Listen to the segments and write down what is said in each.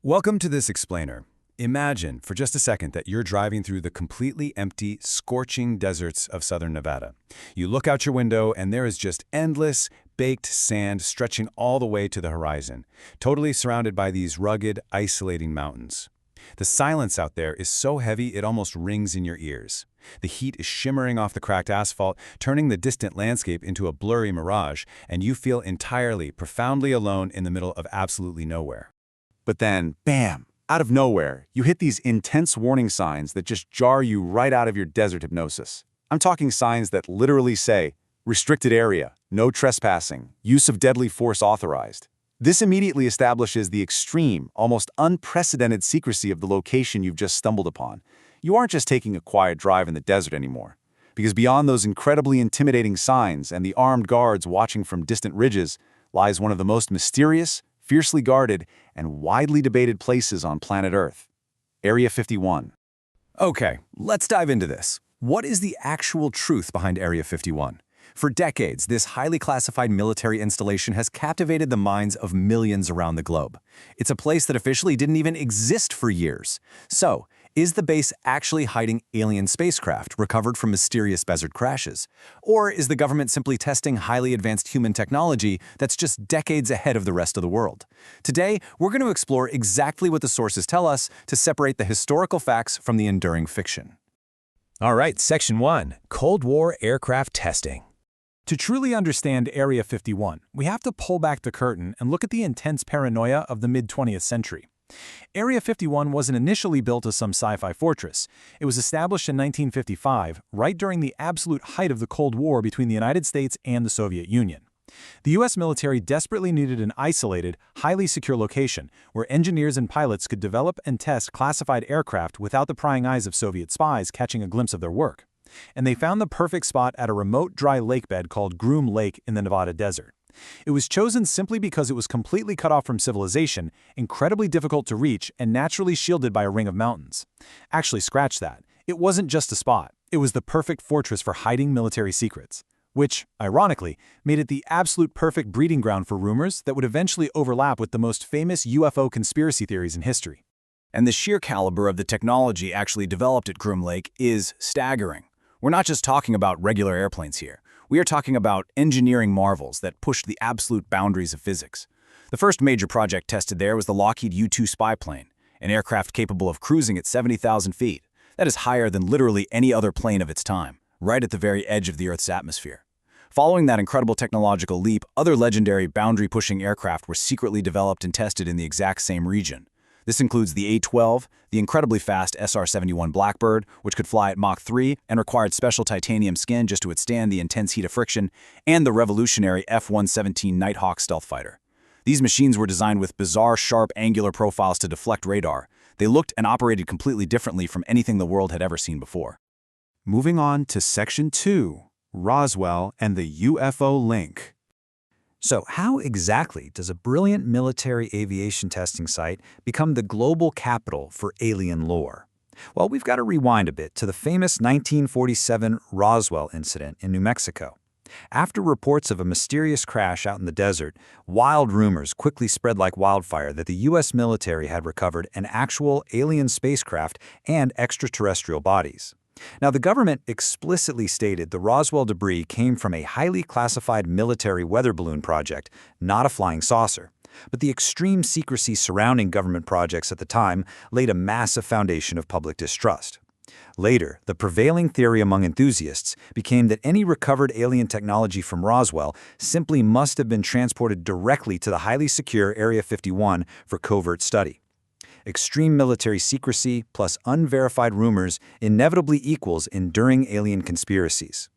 Welcome to this explainer. Imagine for just a second that you're driving through the completely empty, scorching deserts of southern Nevada. You look out your window and there is just endless, baked sand stretching all the way to the horizon, totally surrounded by these rugged, isolating mountains. The silence out there is so heavy it almost rings in your ears. The heat is shimmering off the cracked asphalt, turning the distant landscape into a blurry mirage, and you feel entirely, profoundly alone in the middle of absolutely nowhere. But then, bam, out of nowhere, you hit these intense warning signs that just jar you right out of your desert hypnosis. I'm talking signs that literally say, restricted area, no trespassing, use of deadly force authorized. This immediately establishes the extreme, almost unprecedented secrecy of the location you've just stumbled upon. You aren't just taking a quiet drive in the desert anymore. Because beyond those incredibly intimidating signs and the armed guards watching from distant ridges lies one of the most mysterious, fiercely guarded, and widely debated places on planet Earth. Area 51. Okay, let's dive into this. What is the actual truth behind Area 51? For decades, this highly classified military installation has captivated the minds of millions around the globe. It's a place that officially didn't even exist for years. So, is the base actually hiding alien spacecraft recovered from mysterious desert crashes? Or is the government simply testing highly advanced human technology that's just decades ahead of the rest of the world? Today, we're going to explore exactly what the sources tell us to separate the historical facts from the enduring fiction. All right, Section 1, Cold War Aircraft Testing. To truly understand Area 51, we have to pull back the curtain and look at the intense paranoia of the mid-20th century. Area 51 wasn't initially built as some sci-fi fortress. It was established in 1955, right during the absolute height of the Cold War between the United States and the Soviet Union. The U.S. military desperately needed an isolated, highly secure location where engineers and pilots could develop and test classified aircraft without the prying eyes of Soviet spies catching a glimpse of their work. And they found the perfect spot at a remote dry lakebed called Groom Lake in the Nevada desert. It was chosen simply because it was completely cut off from civilization, incredibly difficult to reach, and naturally shielded by a ring of mountains. Actually, scratch that. It wasn't just a spot. It was the perfect fortress for hiding military secrets, which, ironically, made it the absolute perfect breeding ground for rumors that would eventually overlap with the most famous UFO conspiracy theories in history. And the sheer caliber of the technology actually developed at Groom Lake is staggering. We're not just talking about regular airplanes here. We are talking about engineering marvels that pushed the absolute boundaries of physics. The first major project tested there was the Lockheed U-2 spy plane, an aircraft capable of cruising at 70,000 feet. That is higher than literally any other plane of its time, right at the very edge of the Earth's atmosphere. Following that incredible technological leap, other legendary boundary-pushing aircraft were secretly developed and tested in the exact same region. This includes the A-12, the incredibly fast SR-71 Blackbird, which could fly at Mach 3 and required special titanium skin just to withstand the intense heat of friction, and the revolutionary F-117 Nighthawk stealth fighter. These machines were designed with bizarre, sharp, angular profiles to deflect radar. They looked and operated completely differently from anything the world had ever seen before. Moving on to Section 2, Roswell and the UFO link. So how exactly does a brilliant military aviation testing site become the global capital for alien lore? Well, we've got to rewind a bit to the famous 1947 Roswell incident in New Mexico. After reports of a mysterious crash out in the desert, wild rumors quickly spread like wildfire that the U.S. military had recovered an actual alien spacecraft and extraterrestrial bodies. Now, the government explicitly stated the Roswell debris came from a highly classified military weather balloon project, not a flying saucer. But the extreme secrecy surrounding government projects at the time laid a massive foundation of public distrust. Later, the prevailing theory among enthusiasts became that any recovered alien technology from Roswell simply must have been transported directly to the highly secure Area 51 for covert study. Extreme military secrecy plus unverified rumors inevitably equals enduring alien conspiracies.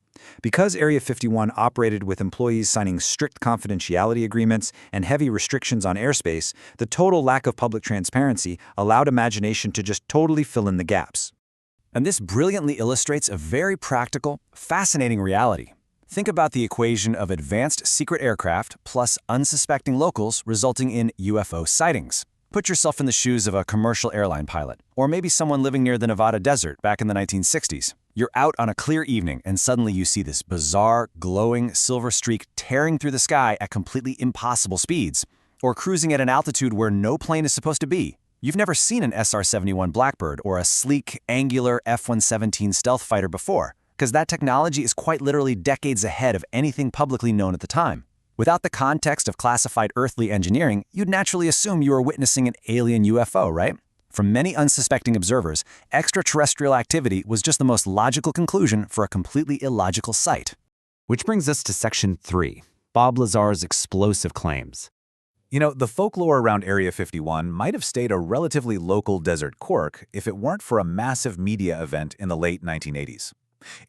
Because Area 51 operated with employees signing strict confidentiality agreements and heavy restrictions on airspace, the total lack of public transparency allowed imagination to just totally fill in the gaps. And this brilliantly illustrates a very practical, fascinating reality. Think about the equation of advanced secret aircraft plus unsuspecting locals resulting in UFO sightings. Put yourself in the shoes of a commercial airline pilot, or maybe someone living near the Nevada desert back in the 1960s. You're out on a clear evening and suddenly you see this bizarre, glowing silver streak tearing through the sky at completely impossible speeds, or cruising at an altitude where no plane is supposed to be. You've never seen an SR-71 Blackbird or a sleek, angular F-117 stealth fighter before, because that technology is quite literally decades ahead of anything publicly known at the time. Without the context of classified earthly engineering, you'd naturally assume you were witnessing an alien UFO, right? For many unsuspecting observers, extraterrestrial activity was just the most logical conclusion for a completely illogical sight. Which brings us to Section 3, Bob Lazar's explosive claims. You know, the folklore around Area 51 might have stayed a relatively local desert quirk if it weren't for a massive media event in the late 1980s.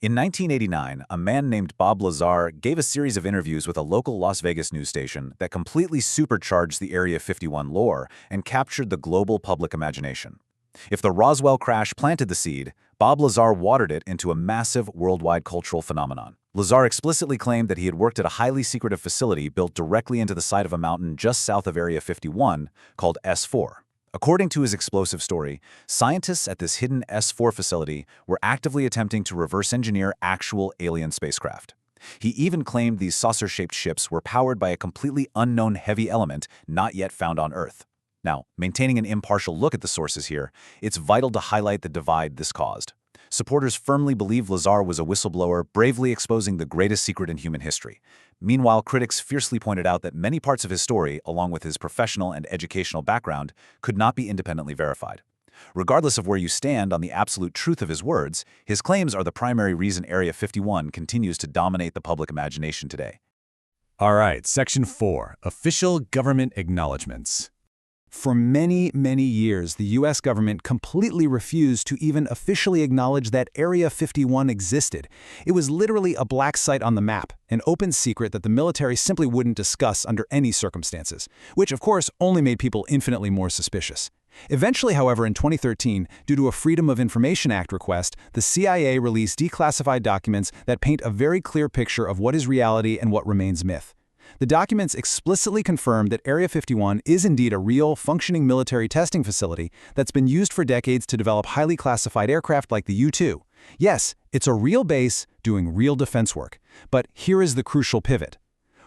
In 1989, a man named Bob Lazar gave a series of interviews with a local Las Vegas news station that completely supercharged the Area 51 lore and captured the global public imagination. If the Roswell crash planted the seed, Bob Lazar watered it into a massive worldwide cultural phenomenon. Lazar explicitly claimed that he had worked at a highly secretive facility built directly into the side of a mountain just south of Area 51 called S4. According to his explosive story, scientists at this hidden S4 facility were actively attempting to reverse engineer actual alien spacecraft. He even claimed these saucer-shaped ships were powered by a completely unknown heavy element not yet found on Earth. Now, maintaining an impartial look at the sources here, it's vital to highlight the divide this caused. Supporters firmly believe Lazar was a whistleblower bravely exposing the greatest secret in human history. Meanwhile, critics fiercely pointed out that many parts of his story, along with his professional and educational background, could not be independently verified. Regardless of where you stand on the absolute truth of his words, his claims are the primary reason Area 51 continues to dominate the public imagination today. All right, Section 4, Official Government Acknowledgements. For many, many years, the U.S. government completely refused to even officially acknowledge that Area 51 existed. It was literally a black site on the map, an open secret that the military simply wouldn't discuss under any circumstances, which, of course, only made people infinitely more suspicious. Eventually, however, in 2013, due to a Freedom of Information Act request, the CIA released declassified documents that paint a very clear picture of what is reality and what remains myth. The documents explicitly confirm that Area 51 is indeed a real, functioning military testing facility that's been used for decades to develop highly classified aircraft like the U-2. Yes, it's a real base doing real defense work. But here is the crucial pivot.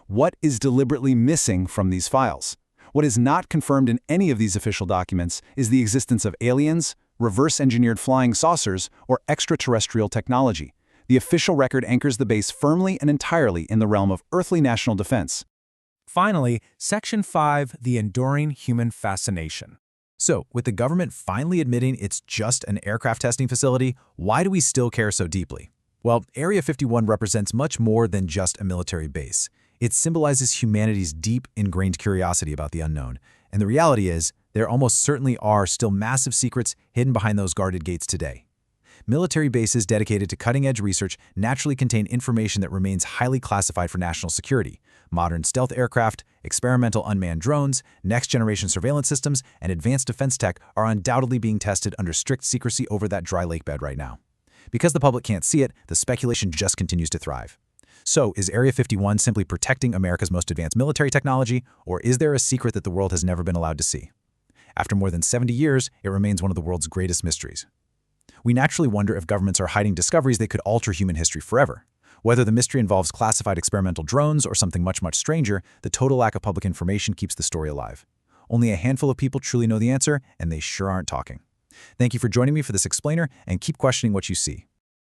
What is deliberately missing from these files? What is not confirmed in any of these official documents is the existence of aliens, reverse-engineered flying saucers, or extraterrestrial technology. The official record anchors the base firmly and entirely in the realm of earthly national defense. Finally, Section 5, the enduring human fascination. So, with the government finally admitting it's just an aircraft testing facility, why do we still care so deeply? Well, Area 51 represents much more than just a military base. It symbolizes humanity's deep, ingrained curiosity about the unknown. And the reality is, there almost certainly are still massive secrets hidden behind those guarded gates today. Military bases dedicated to cutting-edge research naturally contain information that remains highly classified for national security. Modern stealth aircraft, experimental unmanned drones, next-generation surveillance systems, and advanced defense tech are undoubtedly being tested under strict secrecy over that dry lake bed right now. Because the public can't see it, the speculation just continues to thrive. So, is Area 51 simply protecting America's most advanced military technology, or is there a secret that the world has never been allowed to see? After more than 70 years, it remains one of the world's greatest mysteries. We naturally wonder if governments are hiding discoveries that could alter human history forever. Whether the mystery involves classified experimental drones or something much, much stranger, the total lack of public information keeps the story alive. Only a handful of people truly know the answer, and they sure aren't talking. Thank you for joining me for this explainer, and keep questioning what you see.